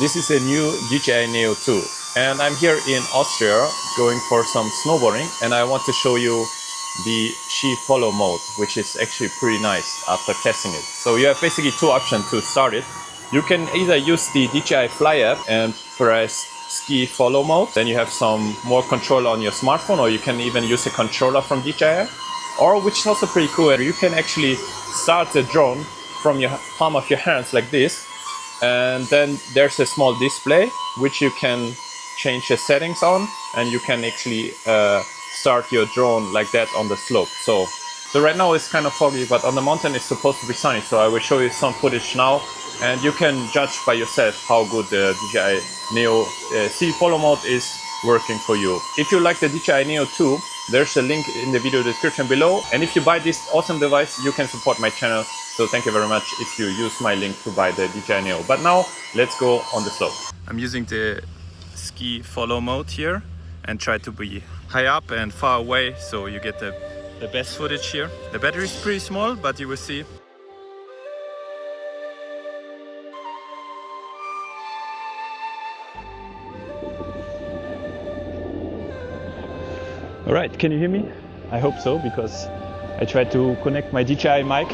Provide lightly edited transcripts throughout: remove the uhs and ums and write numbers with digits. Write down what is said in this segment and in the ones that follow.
This is a new DJI Neo 2 and I'm here in Austria going for some snowboarding, and I want to show you the ski follow mode, which is actually pretty nice after testing it. So you have basically two options to start it. You can either use the DJI Fly app and press ski follow mode, then you have some more control on your smartphone, or you can even use a controller from DJI, or which is also pretty cool, you can actually start the drone from your palm of your hands like this, and then there's a small display which you can change the settings on, and you can actually start your drone like that on the slope. So right now it's kind of foggy, but on the mountain it's supposed to be sunny, so I will show you some footage now and you can judge by yourself how good the DJI Neo ski follow mode is working for you. If you like the DJI Neo 2, there's a link in the video description below, and if you buy this awesome device you can support my channel, so thank you very much if you use my link to buy the DJI Neo. But now let's go on the slope. I'm using the ski follow mode here and try to be high up and far away so you get the best footage here. The battery is pretty small, but you will see. Alright, can you hear me? I hope so, because I tried to connect my DJI mic.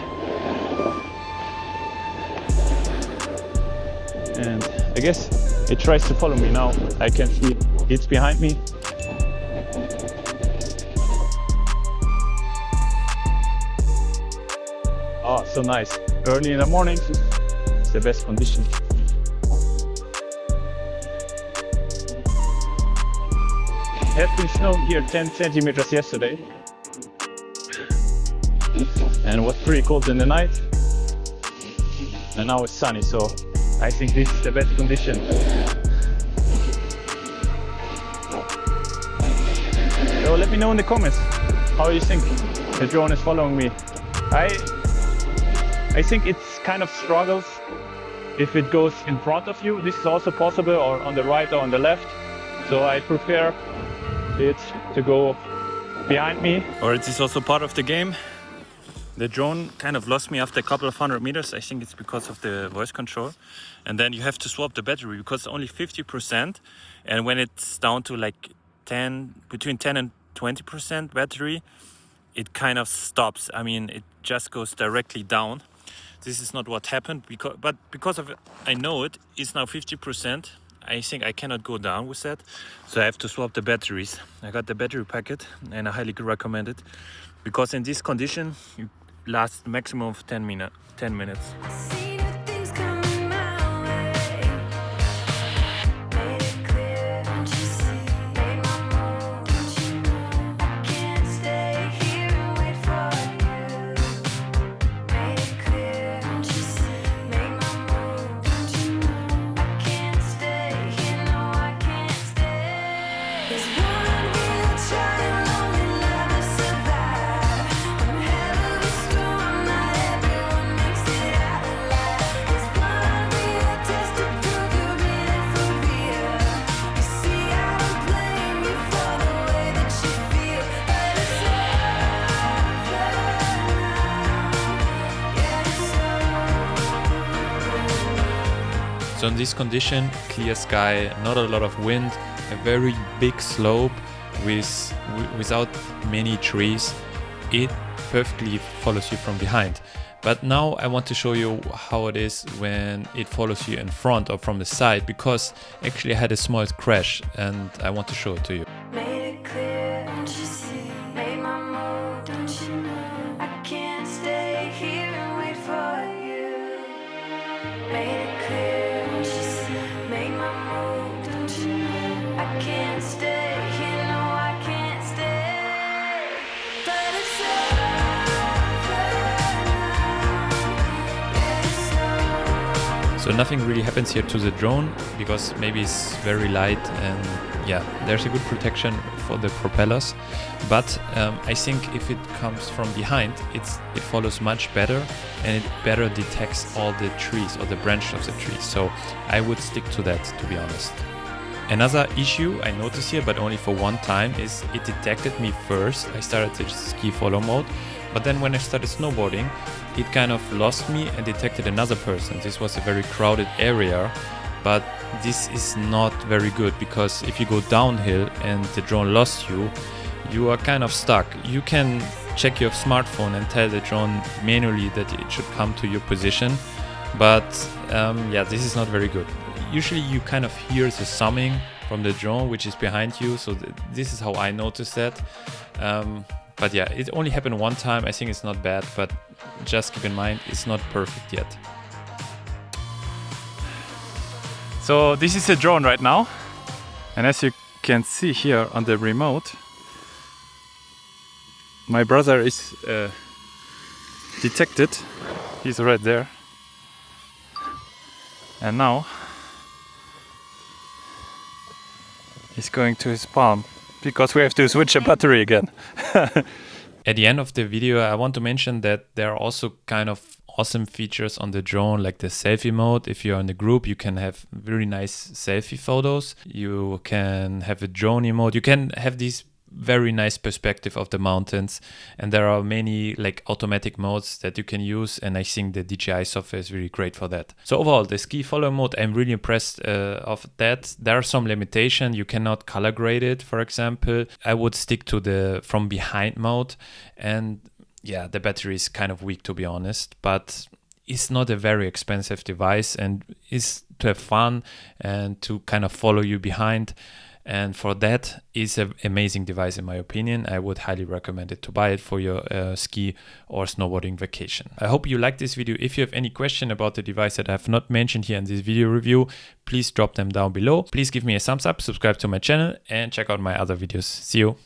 And I guess it tries to follow me now. I can see it's behind me. Oh, so nice. Early in the morning, it's the best condition. It has been snowing here 10 centimeters yesterday, and it was pretty cold in the night, and now it's sunny, so I think this is the best condition. So let me know in the comments how you think the drone is following me. I think it's kind of struggles if it goes in front of you. This is also possible, or on the right or on the left, so I prefer it to go behind me. Or it is also part of the game. The drone kind of lost me after a couple of 100 meters. I think it's because of the voice control. And then you have to swap the battery because only 50%. And when it's down to like between 10 and 20% battery, it kind of stops. I mean, it just goes directly down. This is not what happened, but because of it, I know it's now 50%. I think I cannot go down with that, so I have to swap the batteries. I got the battery packet and I highly recommend it, because in this condition it lasts maximum of 10 minutes. So in this condition, clear sky, not a lot of wind, a very big slope without many trees, it perfectly follows you from behind. But now I want to show you how it is when it follows you in front or from the side, because actually I had a small crash and I want to show it to you. So nothing really happens here to the drone, because maybe it's very light, and yeah, there's a good protection for the propellers. But I think if it comes from behind, it follows much better, and it better detects all the trees or the branches of the trees. So I would stick to that, to be honest. Another issue I noticed here, but only for one time, is it detected me first. I started the ski follow mode, but then when I started snowboarding, it kind of lost me and detected another person. This was a very crowded area, but this is not very good, because if you go downhill and the drone lost you, you are kind of stuck. You can check your smartphone and tell the drone manually that it should come to your position, but yeah, this is not very good. Usually you kind of hear the summing from the drone which is behind you, so this is how I noticed that. But yeah, it only happened one time. I think it's not bad, but just keep in mind it's not perfect yet. So this is a drone right now, and as you can see here on the remote, my brother is detected. He's right there, and now he's going to his palm because we have to switch a battery again. At the end of the video, I want to mention that there are also kind of awesome features on the drone, like the selfie mode. If you're in a group, you can have really nice selfie photos. You can have a drone mode. You can have these very nice perspective of the mountains, and there are many like automatic modes that you can use, and I think the DJI software is really great for that. So overall, the ski follow mode, I'm really impressed of that. There are some limitations. You cannot color grade it, for example. I would stick to the from behind mode, and yeah, the battery is kind of weak, to be honest, but it's not a very expensive device, and is to have fun and to kind of follow you behind. And for that, is an amazing device in my opinion. I would highly recommend it to buy it for your ski or snowboarding vacation. I hope you liked this video. If you have any question about the device that I have not mentioned here in this video review, please drop them down below. Please give me a thumbs up, subscribe to my channel, and check out my other videos. See you.